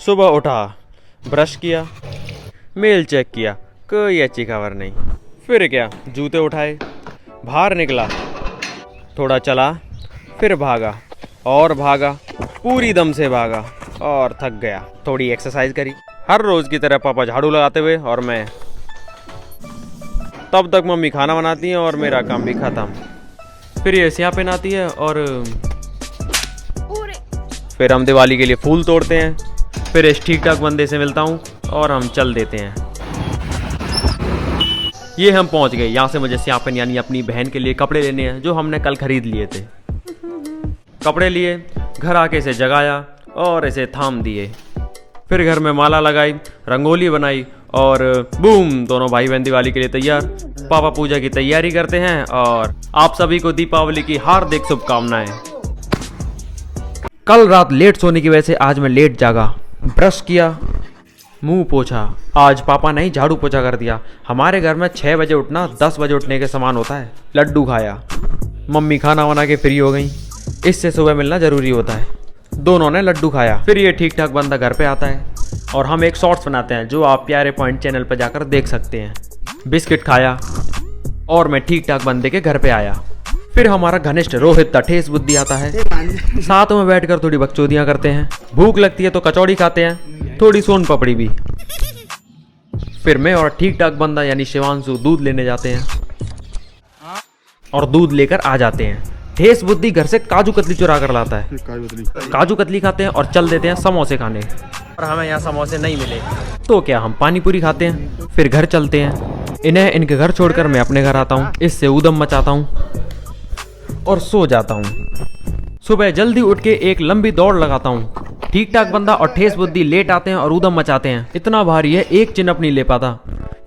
सुबह उठा, ब्रश किया, मेल चेक किया, कोई अच्छी खबर नहीं। फिर क्या, जूते उठाए, बाहर निकला, थोड़ा चला, फिर भागा और भागा, पूरी दम से भागा और थक गया। थोड़ी एक्सरसाइज करी, हर रोज़ की तरह पापा झाड़ू लगाते हुए और मैं। तब तक मम्मी खाना बनाती हैं और मेरा काम भी खत्म। फिर ये स्याह पहनाती है और फिर हम दिवाली के लिए फूल तोड़ते हैं। फिर इस ठीक ठाक बंदे से मिलता हूँ और हम चल देते हैं। ये हम पहुँच गए। यहाँ से मुझे स्यापन यानी अपनी बहन के लिए कपड़े लेने हैं जो हमने कल खरीद लिए थे। कपड़े लिए, घर आके इसे जगाया और इसे थाम दिए। फिर घर में माला लगाई, रंगोली बनाई और बूम, दोनों भाई बहन दिवाली के लिए तैयार। पापा पूजा की तैयारी करते हैं और आप सभी को दीपावली की हार्दिक शुभकामनाएं। कल रात लेट सोने की वजह से आज मैं लेट जागा। ब्रश किया, मुंह पोछा। आज पापा ने ही झाड़ू पोछा कर दिया। हमारे घर में 6 बजे उठना 10 बजे उठने के समान होता है। लड्डू खाया। मम्मी खाना बना के फ्री हो गई। इससे सुबह मिलना जरूरी होता है। दोनों ने लड्डू खाया। फिर ये ठीक ठाक बंदा घर पे आता है और हम एक शॉर्ट्स बनाते हैं जो आप प्यारे पॉइंट चैनल पर जाकर देख सकते हैं। बिस्किट खाया और मैं ठीक ठाक बंदे के घर पे आया। फिर हमारा घनिष्ठ रोहित ठेस बुद्धि आता है। साथ में बैठकर थोड़ी बकचोदियां करते हैं। भूख लगती है तो कचौड़ी खाते हैं, थोड़ी सोन पपड़ी भी। फिर मैं और ठीक ठाक बंदा यानी शिवांशु दूध लेने जाते हैं और दूध लेकर आ जाते हैं। ठेस बुद्धि घर से काजू कतली चुरा कर लाता है। काजू कतली खाते हैं और चल देते हैं समोसे खाने। और हमें यहाँ समोसे नहीं मिले तो क्या, हम पानी पूरी खाते हैं। फिर घर चलते हैं। इन्हें इनके घर छोड़कर मैं अपने घर आता हूँ। इससे ऊधम मचाता हूँ और सो जाता हूँ। सुबह जल्दी उठ के एक लंबी दौड़ लगाता हूँ। ठीक ठाक बंदा और ठेस बुद्धि लेट आते हैं और ऊधम मचाते हैं। इतना भारी है एक चिनप नहीं ले पाता।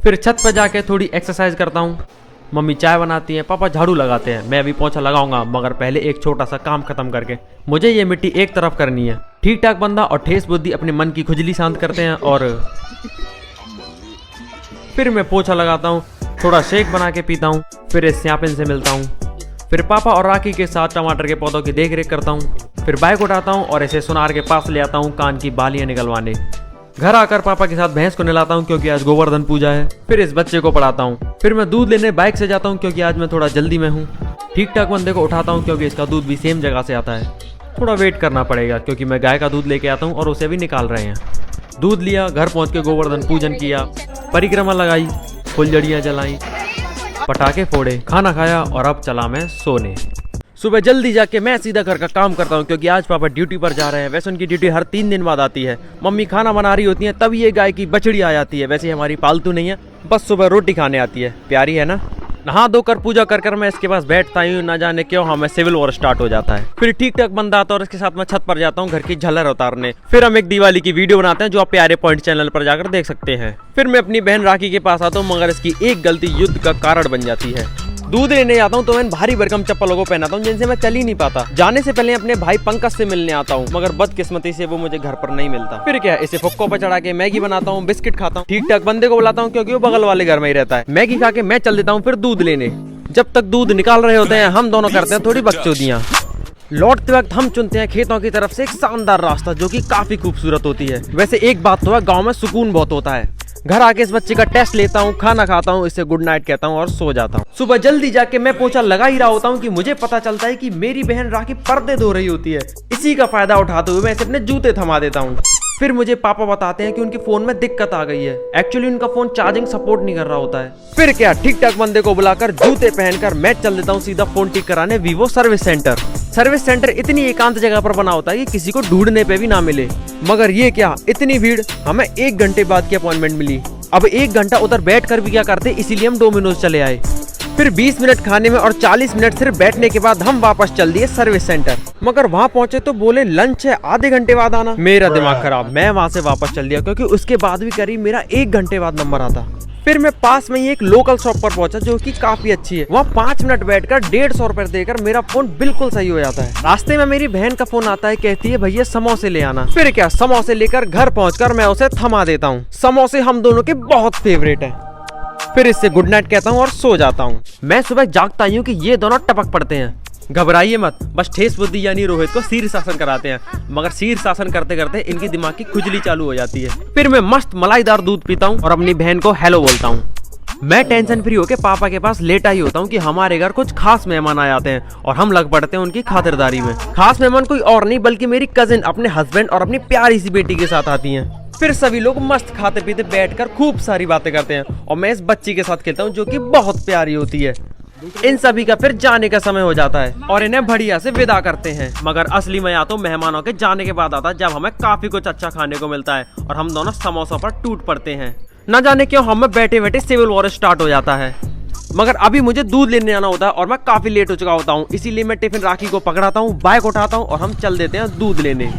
फिर छत पर जाके थोड़ी एक्सरसाइज करता हूँ। मम्मी चाय बनाती है, पापा झाड़ू लगाते हैं। मैं भी पोछा लगाऊंगा मगर पहले एक छोटा सा काम खत्म करके। मुझे ये मिट्टी एक तरफ करनी है। ठीक ठाक बंदा और ठेस बुद्धि अपने मन की खुजली शांत करते हैं और फिर मैं पोछा लगाता हूँ, थोड़ा शेक बना के पीता हूँ। फिर इस स्यापिन से मिलता हूँ। फिर पापा और राखी के साथ टमाटर के पौधों की देखरेख करता हूँ। फिर बाइक उठाता हूँ और इसे सुनार के पास ले आता हूँ कान की बालियाँ निकलवाने। घर आकर पापा के साथ भैंस को नहलाता हूँ क्योंकि आज गोवर्धन पूजा है। फिर इस बच्चे को पढ़ाता हूँ। फिर मैं दूध लेने बाइक से जाता हूँ क्योंकि आज मैं थोड़ा जल्दी में हूँ। ठीक ठाक बंदे को उठाता हूँ क्योंकि इसका दूध भी सेम जगह से आता है। थोड़ा वेट करना पड़ेगा क्योंकि मैं गाय का दूध लेके आता हूँ और उसे भी निकाल रहे हैं। दूध लिया, घर पहुँच के गोवर्धन पूजन किया, परिक्रमा लगाई, फुलझड़ियाँ जलाई, पटाखे फोड़े, खाना खाया और अब चला मैं सोने। सुबह जल्दी जाके मैं सीधा घर का काम करता हूँ क्योंकि आज पापा ड्यूटी पर जा रहे हैं। वैसे उनकी ड्यूटी हर 3 दिन बाद आती है। मम्मी खाना बना रही होती है तभी ये गाय की बछड़ी आ जाती है। वैसे हमारी पालतू नहीं है, बस सुबह रोटी खाने आती है। प्यारी है ना। नहा धोकर पूजा कर मैं इसके पास बैठता हूँ। ना जाने क्यों हमें सिविल वॉर स्टार्ट हो जाता है। फिर ठीक ठाक बंदा आता है और इसके साथ मैं छत पर जाता हूँ घर की झलर उतारने। फिर हम एक दिवाली की वीडियो बनाते हैं जो आप प्यारे पॉइंट चैनल पर जाकर देख सकते हैं। फिर मैं अपनी बहन राखी के पास आता हूँ मगर इसकी एक गलती युद्ध का कारण बन जाती है। दूध लेने जाता हूँ तो मैं भारी भरकम चप्पलों को पहनाता हूँ जिनसे मैं चल ही नहीं पाता। जाने से पहले अपने भाई पंकज से मिलने आता हूँ मगर बदकिस्मती से वो मुझे घर पर नहीं मिलता। फिर क्या, इसे फुक्को पर चढ़ा के मैगी बनाता हूँ, बिस्किट खाता हूँ। ठीक ठाक बंदे को बुलाता हूँ क्योंकि वो बगल वाले घर में ही रहता है। मैगी खा के मैं चल देता हूँ फिर दूध लेने। जब तक दूध निकाल रहे होते हैं हम दोनों करते हैं थोड़ी बकचोदियाँ। लौटते वक्त हम चुनते हैं खेतों की तरफ से एक शानदार रास्ता जो कि काफी खूबसूरत होती है। वैसे एक बात तो है, गाँव में सुकून बहुत होता है। घर आके इस बच्चे का टेस्ट लेता हूँ, खाना खाता हूँ, इसे गुड नाइट कहता हूँ और सो जाता हूँ। सुबह जल्दी जाके मैं पोछा लगा ही रहा होता हूँ कि मुझे पता चलता है कि मेरी बहन राखी पर्दे धो रही होती है। इसी का फायदा उठाते हुए मैं इसे अपने जूते थमा देता हूँ। फिर मुझे पापा बताते हैं कि उनके फोन में दिक्कत आ गई है। एक्चुअली उनका फोन चार्जिंग सपोर्ट नहीं कर रहा होता है। फिर क्या, ठीक ठाक बंदे को बुलाकर जूते पहनकर मैं चल देता हूँ सीधा फोन ठीक कराने Vivo service centre. Service centre इतनी एकांत जगह पर बना होता है कि किसी को ढूंढने पे भी ना मिले। मगर ये क्या, इतनी भीड़। हमें 1 घंटे बाद की अपॉइंटमेंट मिली। अब 1 घंटा उधर बैठ कर भी क्या करते, इसीलिए हम डोमिनोज चले आए। फिर 20 मिनट खाने में और 40 मिनट सिर्फ बैठने के बाद हम वापस चल दिए सर्विस सेंटर। मगर वहाँ पहुंचे तो बोले लंच है, आधे घंटे बाद आना। मेरा दिमाग खराब, मैं वहाँ से वापस चल दिया क्योंकि उसके बाद भी करीब मेरा 1 घंटे बाद नंबर आता। फिर मैं पास में ही एक लोकल शॉप पर पहुंचा जो कि काफी अच्छी है। वहाँ 5 मिनट बैठकर 150 रुपए देकर मेरा फोन बिल्कुल सही हो जाता है। रास्ते में मेरी बहन का फोन आता है, कहती है भैया समोसे ले आना। फिर क्या, समोसे लेकर घर पहुंचकर मैं उसे थमा देता हूँ। समोसे हम दोनों के बहुत फेवरेट है। फिर इससे गुड नाइट कहता हूँ और सो जाता हूँ। मैं सुबह जागता हूँ कि ये दोनों टपक पड़ते हैं। घबराइए मत, बस ठेस बुद्धि यानी रोहित को शीर्षासन कराते हैं, मगर शीर्षासन करते करते इनकी दिमाग की खुजली चालू हो जाती है। फिर मैं मस्त मलाईदार दूध पीता हूँ और अपनी बहन को हेलो बोलता हूँ। मैं टेंशन फ्री होकर पापा के पास लेटा ही होता हूँ कि हमारे घर कुछ खास मेहमान आ जाते हैं और हम लग पड़ते हैं उनकी खातिरदारी में। खास मेहमान कोई और नहीं बल्कि मेरी कजिन अपने हस्बैंड और अपनी प्यारी सी बेटी के साथ आती हैं। फिर सभी लोग मस्त खाते पीते बैठकर खूब सारी बातें करते हैं और मैं इस बच्ची के साथ खेलता हूँ जो कि बहुत प्यारी होती है। इन सभी का फिर जाने का समय हो जाता है और इन्हें बढ़िया से विदा करते हैं, मगर असली मजा तो मेहमानों के जाने के बाद आता है जब हमें काफी कुछ अच्छा खाने को मिलता है और हम दोनों समोसों पर टूट पड़ते हैं। न जाने क्यों हमें बैठे बैठे सिविल वॉर स्टार्ट हो जाता है, मगर अभी मुझे दूध लेने आना होता है और मैं काफी लेट हो चुका होता हूँ, इसीलिए मैं टिफिन राखी को पकड़ाता हूँ, बाइक उठाता हूँ और हम चल देते हैं दूध लेने।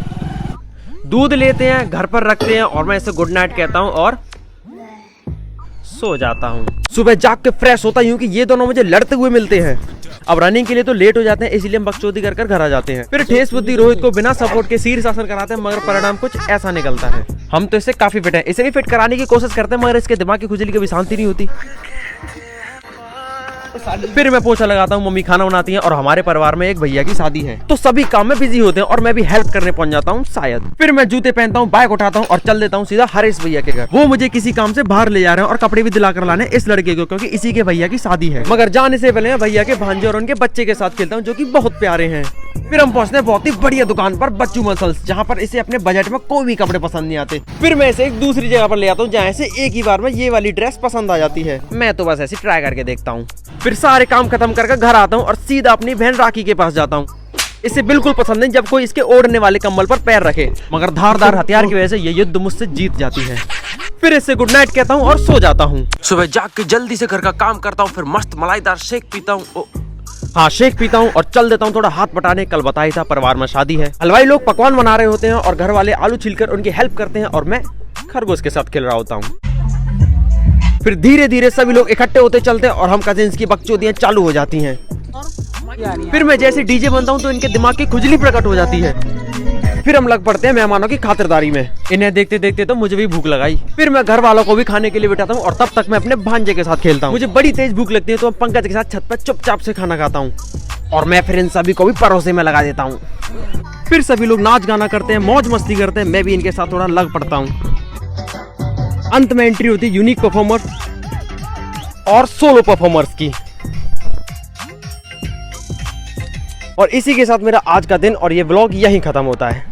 दूध लेते हैं, घर पर रखते हैं और मैं इसे गुड नाइट कहता हूँ और सो जाता हूँ। सुबह जाग के फ्रेश होता हूँ कि ये दोनों मुझे लड़ते हुए मिलते हैं। अब रनिंग के लिए तो लेट हो जाते हैं, इसलिए हम बकचोदी कर घर आ जाते हैं। फिर ठेस बुद्धि रोहित को बिना सपोर्ट के शीर्षासन कराते हैं, मगर परिणाम कुछ ऐसा निकलता है। हम तो इससे काफी फिट हैं, इसे भी फिट कराने की कोशिश करते हैं, मगर इसके दिमाग की खुजली कभी शांति नहीं होती। फिर मैं पोछा लगाता हूँ, मम्मी खाना बनाती हैं और हमारे परिवार में एक भैया की शादी है तो सभी काम में बिजी होते हैं और मैं भी हेल्प करने पहुंच जाता हूँ शायद। फिर मैं जूते पहनता हूँ, बाइक उठाता हूँ और चल देता हूँ सीधा हरीश भैया के घर। वो मुझे किसी काम से बाहर ले जा रहे हैं और कपड़े भी दिलाकर लाने इस लड़के को, क्योंकि इसी के भैया की शादी है। मगर जाने से पहले मैं भैया के भांजे और उनके बच्चे के साथ खेलता हूँ जो की बहुत प्यारे हैं। फिर हम पहुंचते हैं बहुत ही बढ़िया दुकान पर, बच्चू मसल्स, जहाँ पर इसे अपने बजट में कोई भी कपड़े पसंद नहीं आते। फिर मैं इसे एक दूसरी जगह पर ले आता हूँ जहाँ से एक ही बार में ये वाली ड्रेस पसंद आ जाती है। मैं तो बस ऐसे ट्राई करके देखता हूँ। फिर सारे काम खत्म करके घर आता हूँ और सीधा अपनी बहन राखी के पास जाता हूँ। इसे बिल्कुल पसंद नहीं जब कोई इसके ओढ़ने वाले कंबल पर पैर रखे, मगर धारदार हथियार की वजह से ये युद्ध मुझसे जीत जाती है। फिर इससे गुड नाइट कहता हूँ और सो जाता हूँ। सुबह जाग के जल्दी से घर का काम करता हूँ, फिर मस्त मलाईदार शेक पीता हूँ। हाँ, शेक पीता हूँ और चल देता हूँ थोड़ा हाथ बटाने। कल बताया था परिवार में शादी है, हलवाई लोग पकवान बना रहे होते हैं और घर वाले आलू छीलकर उनकी हेल्प करते हैं और मैं खरगोश के साथ खेल रहा होता हूँ। फिर धीरे धीरे सभी लोग इकट्ठे होते चलते हैं और हम कजिन्स की बकचोदियां चालू हो जाती हैं। फिर मैं जैसे डीजे बनता हूँ तो इनके दिमाग की खुजली प्रकट हो जाती है। फिर हम लग पड़ते हैं मेहमानों की खातिरदारी में। इन्हें देखते देखते तो मुझे भी भूख लगाई। फिर मैं घर वालों को भी खाने के लिए बिठाता हूँ और तब तक मैं अपने भांजे के साथ खेलता हूँ। मुझे बड़ी तेज भूख लगती है तो पंकज के साथ छत पर चुपचाप से खाना खाता हूँ और मैं फिर इन सभी को भी परोसे में लगा देता हूँ। फिर सभी लोग नाच गाना करते हैं, मौज मस्ती करते हैं, मैं भी इनके साथ थोड़ा लग पड़ता हूँ। अंत में एंट्री होती है यूनिक परफॉर्मर्स और सोलो परफॉर्मर्स की। और इसी के साथ मेरा आज का दिन और ये व्लॉग यहीं खत्म होता है।